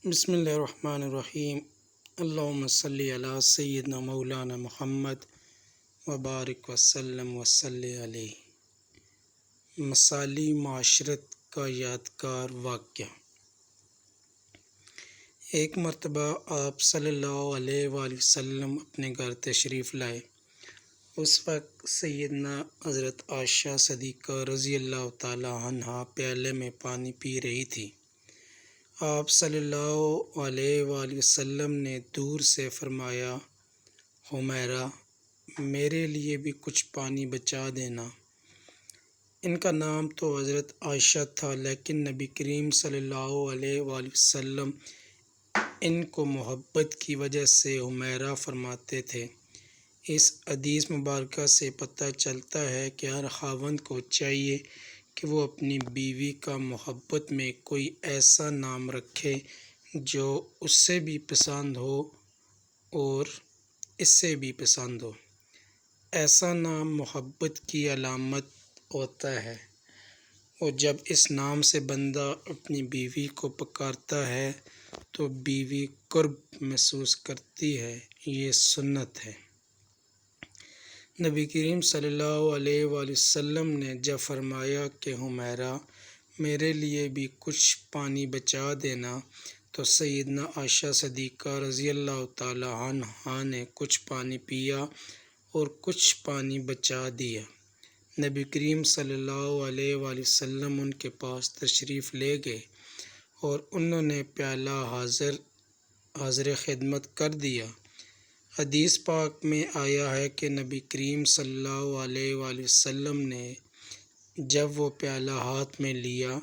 بسم اللہ الرحمن الرحیم۔ اللہم صلی علی سیدنا مولانا محمد وبارک وسلم وصلی علیہ۔ مثالی معاشرت کا یادگار واقعہ۔ ایک مرتبہ آپ صلی اللہ علیہ وآلہ وسلم اپنے گھر تشریف لائے۔ اس وقت سیدنا حضرت عائشہ صدیقہ رضی اللہ تعالی عنہا پیالے میں پانی پی رہی تھی۔ آپ صلی اللہ علیہ وآلہ وسلم نے دور سے فرمایا، حمیرہ، میرے لیے بھی کچھ پانی بچا دینا۔ ان کا نام تو حضرت عائشہ تھا، لیکن نبی کریم صلی اللہ علیہ وآلہ وسلم ان کو محبت کی وجہ سے حمیرہ فرماتے تھے۔ اس حدیث مبارکہ سے پتہ چلتا ہے کہ ہر خاوند کو چاہیے کہ وہ اپنی بیوی کا محبت میں کوئی ایسا نام رکھے جو اس سے بھی پسند ہو اور اس سے بھی پسند ہو۔ ایسا نام محبت کی علامت ہوتا ہے، اور جب اس نام سے بندہ اپنی بیوی کو پکارتا ہے تو بیوی قرب محسوس کرتی ہے۔ یہ سنت ہے۔ نبی کریم صلی اللہ علیہ وآلہ وسلم نے جب فرمایا کہ حمیرہ، میرے لیے بھی کچھ پانی بچا دینا، تو سیدنا عائشہ صدیقہ رضی اللہ تعالی عنہا نے کچھ پانی پیا اور کچھ پانی بچا دیا۔ نبی کریم صلی اللہ علیہ وآلہ وسلم ان کے پاس تشریف لے گئے اور انہوں نے پیالہ حاضر خدمت کر دیا۔ حدیث پاک میں آیا ہے کہ نبی کریم صلی اللہ علیہ وآلہ وسلم نے جب وہ پیالہ ہاتھ میں لیا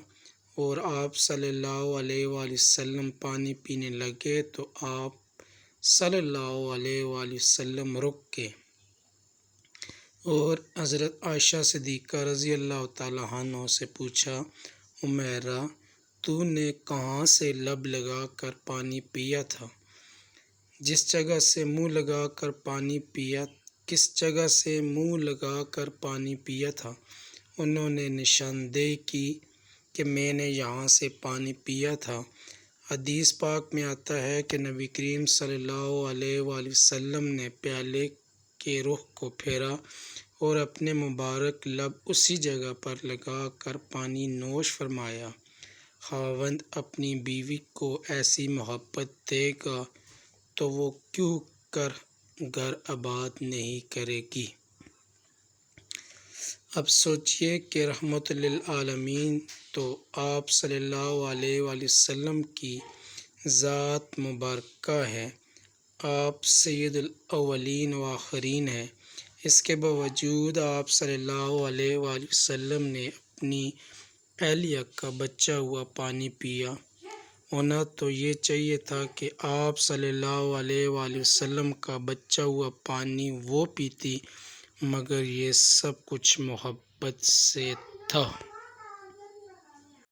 اور آپ صلی اللہ علیہ وآلہ وسلم پانی پینے لگے تو آپ صلی اللہ علیہ وآلہ وسلم رک گئے اور حضرت عائشہ صدیقہ رضی اللہ تعالی عنہ سے پوچھا، حمیرہ، تو نے کہاں سے لب لگا کر پانی پیا تھا؟ کس جگہ سے منہ لگا کر پانی پیا تھا؟ انہوں نے نشاندہی کی کہ میں نے یہاں سے پانی پیا تھا۔ حدیث پاک میں آتا ہے کہ نبی کریم صلی اللہ علیہ وآلہ وسلم نے پیالے کے رخ کو پھیرا اور اپنے مبارک لب اسی جگہ پر لگا کر پانی نوش فرمایا۔ خاوند اپنی بیوی کو ایسی محبت دے گا تو وہ کیوں کر گھر آباد نہیں کرے گی؟ اب سوچئے کہ رحمت للعالمین تو آپ صلی اللہ علیہ وآلہ وسلم کی ذات مبارکہ ہے۔ آپ سید الاولین والآخرین ہیں۔ اس کے باوجود آپ صلی اللہ علیہ وآلہ وسلم نے اپنی اہلیہ کا بچا ہوا پانی پیا۔ ہونا تو یہ چاہیے تھا کہ آپ صلی اللہ علیہ وآلہ وسلم کا بچا ہوا پانی وہ پیتی، مگر یہ سب کچھ محبت سے تھا۔